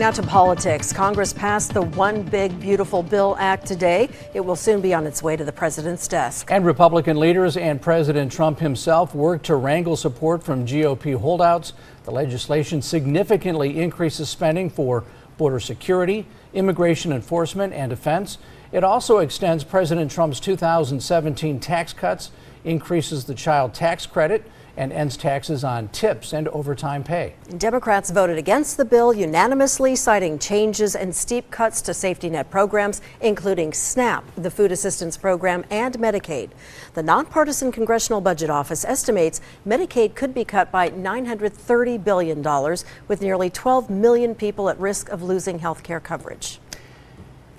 Now to politics. Congress passed the One Big Beautiful Bill Act today. It will soon be on its way to the president's desk. And Republican leaders and President Trump himself worked to wrangle support from GOP holdouts. The legislation significantly increases spending for border security, immigration enforcement, and defense. It also extends President Trump's 2017 tax cuts, increases the child tax credit, and ends taxes on tips and overtime pay. Democrats voted against the bill unanimously, citing changes and steep cuts to safety net programs, including SNAP, the Food Assistance Program, and Medicaid. The nonpartisan Congressional Budget Office estimates Medicaid could be cut by $930 billion, with nearly 12 million people at risk of losing health care coverage.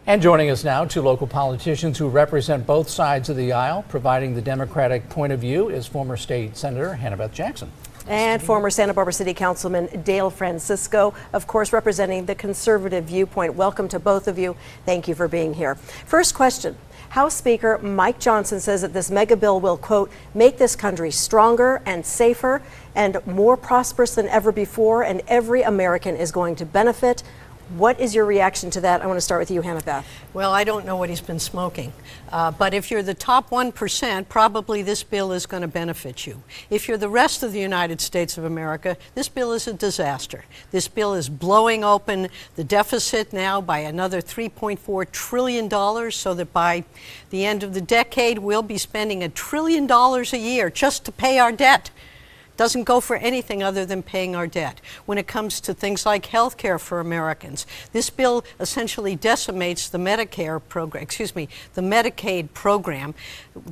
And joining us now, two local politicians who represent both sides of the aisle, providing the Democratic point of view, is former state Senator Hannah-Beth Jackson. And former Santa Barbara City Councilman Dale Francisco, of course, representing the conservative viewpoint. Welcome to both of you. Thank you for being here. First question. House Speaker Mike Johnson says that this mega bill will, quote, make this country stronger and safer and more prosperous than ever before, and every American is going to benefit. What is your reaction to that? I want to start with you, Hannah-Beth. Well, I don't know what he's been smoking, but if you're the top 1%, probably this bill is going to benefit you. If you're the rest of the United States of America, this bill is a disaster. This bill is blowing open the deficit now by another $3.4 trillion, so that by the end of the decade, we'll be spending $1 trillion a year just to pay our debt. Doesn't go for anything other than paying our debt. When it comes to things like health care for Americans, this bill essentially decimates the Medicare program, the Medicaid program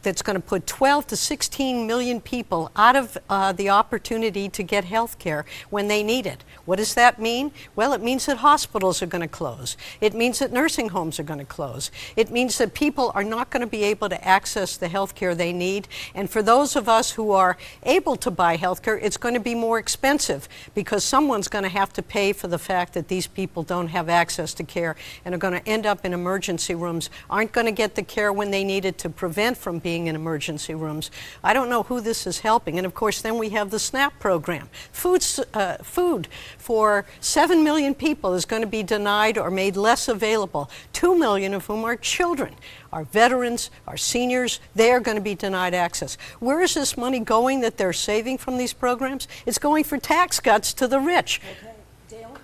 that's going to put 12 to 16 million people out of the opportunity to get health care when they need it. What does that mean? Well, it means that hospitals are going to close. It means that nursing homes are going to close. It means that people are not going to be able to access the health care they need. And for those of us who are able to buy health care, it's going to be more expensive because someone's going to have to pay for the fact that these people don't have access to care and are going to end up in emergency rooms, aren't going to get the care when they need it to prevent from being in emergency rooms. I don't know who this is helping. And of course, then we have the SNAP program. Food for 7 million people is going to be denied or made less available, 2 million of whom are children. Our veterans, our seniors, they are going to be denied access. Where is this money going that they're saving from these programs? It's going for tax cuts to the rich. Okay. Dale?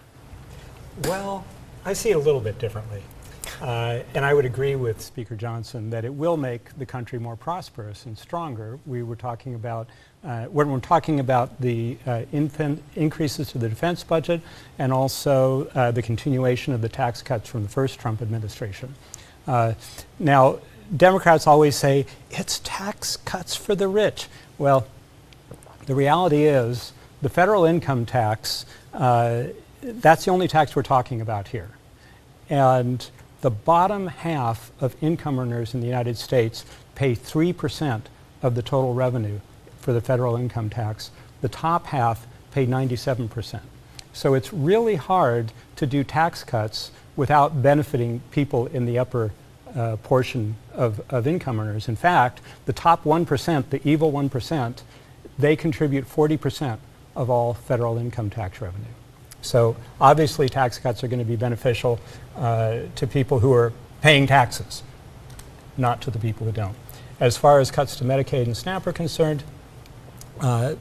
Well, I see it a little bit differently. And I would agree with Speaker Johnson that it will make the country more prosperous and stronger. We were talking about, when we're talking about the increases to the defense budget and also the continuation of the tax cuts from the first Trump administration. Now, Democrats always say, it's tax cuts for the rich. Well, the reality is the federal income tax, that's the only tax we're talking about here. And the bottom half of income earners in the United States pay 3% of the total revenue for the federal income tax. The top half pay 97%. So it's really hard to do tax cuts without benefiting people in the upper portion of income earners. In fact, the top 1%, the evil 1%, they contribute 40% of all federal income tax revenue. So obviously tax cuts are going to be beneficial to people who are paying taxes, not to the people who don't. As far as cuts to Medicaid and SNAP are concerned,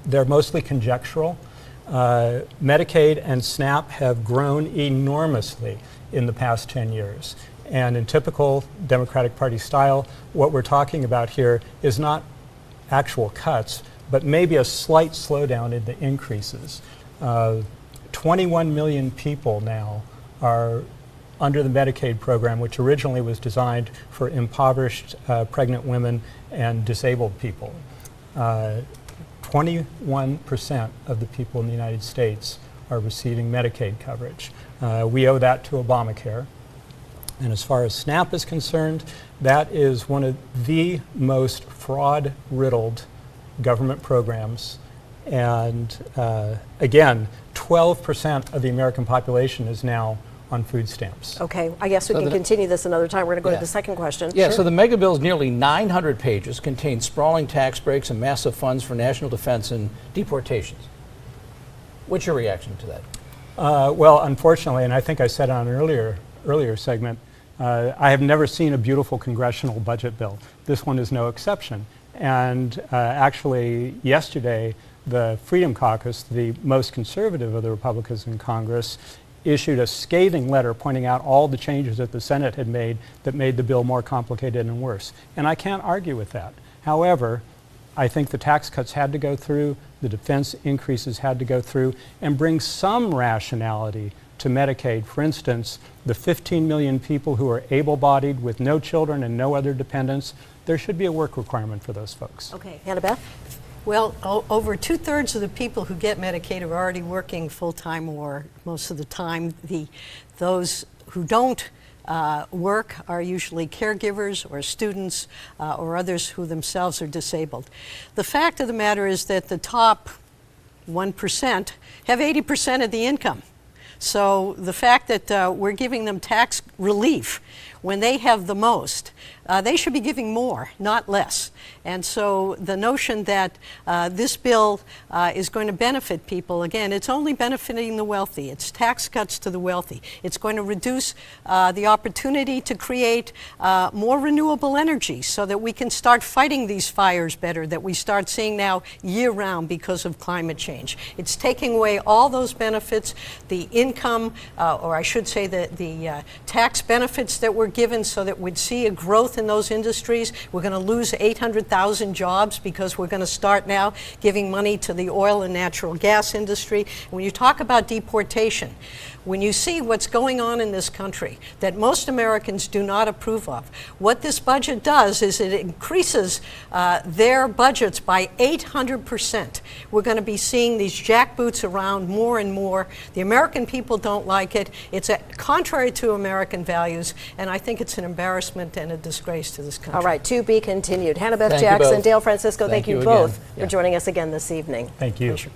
they're mostly conjectural. Medicaid and SNAP have grown enormously in the past 10 years. And in typical Democratic Party style, what we're talking about here is not actual cuts, but maybe a slight slowdown in the increases. 21 million people now are under the Medicaid program, which originally was designed for impoverished pregnant women and disabled people. 21% of the people in the United States are receiving Medicaid coverage. We owe that to Obamacare. And as far as SNAP is concerned, that is one of the most fraud-riddled government programs. And again, 12% of the American population is now on food stamps. Okay, I guess we can continue this another time. We're going to go to the second question. Yeah, so the mega bill is nearly 900 pages, contains sprawling tax breaks and massive funds for national defense and deportations. What's your reaction to that? Well, unfortunately, and I think I said on an earlier segment, I have never seen a beautiful congressional budget bill. This one is no exception. And actually, yesterday, the Freedom Caucus, the most conservative of the Republicans in Congress, issued a scathing letter pointing out all the changes that the Senate had made that made the bill more complicated and worse. And I can't argue with that. However, I think the tax cuts had to go through, the defense increases had to go through, and bring some rationality to Medicaid. For instance, the 15 million people who are able-bodied with no children and no other dependents, there should be a work requirement for those folks. Okay, Hannah-Beth? Well, over 2/3 of the people who get Medicaid are already working full-time or most of the time. Those who don't work are usually caregivers or students or others who themselves are disabled. The fact of the matter is that the top 1% have 80% of the income. So the fact that we're giving them tax relief when they have the most, they should be giving more, not less. And so the notion that this bill is going to benefit people, again, it's only benefiting the wealthy. It's tax cuts to the wealthy. It's going to reduce the opportunity to create more renewable energy so that we can start fighting these fires better that we start seeing now year-round because of climate change. It's taking away all those benefits, the income, or I should say the tax benefits that were given so that we'd see a growth in those industries. We're going to lose 800,000 jobs because we're going to start now giving money to the oil and natural gas industry. When you talk about deportation, when you see what's going on in this country that most Americans do not approve of, what this budget does is it increases their budgets by 800%. We're going to be seeing these jackboots around more and more. The American people don't like it. It's contrary to American values, and I think it's an embarrassment and a disgrace to this country. All right, to be continued. Hannah-Beth Thank you Jackson, both. Dale Francisco, thank you you both again. for Yeah. joining us again this evening. Thank you. Pleasure.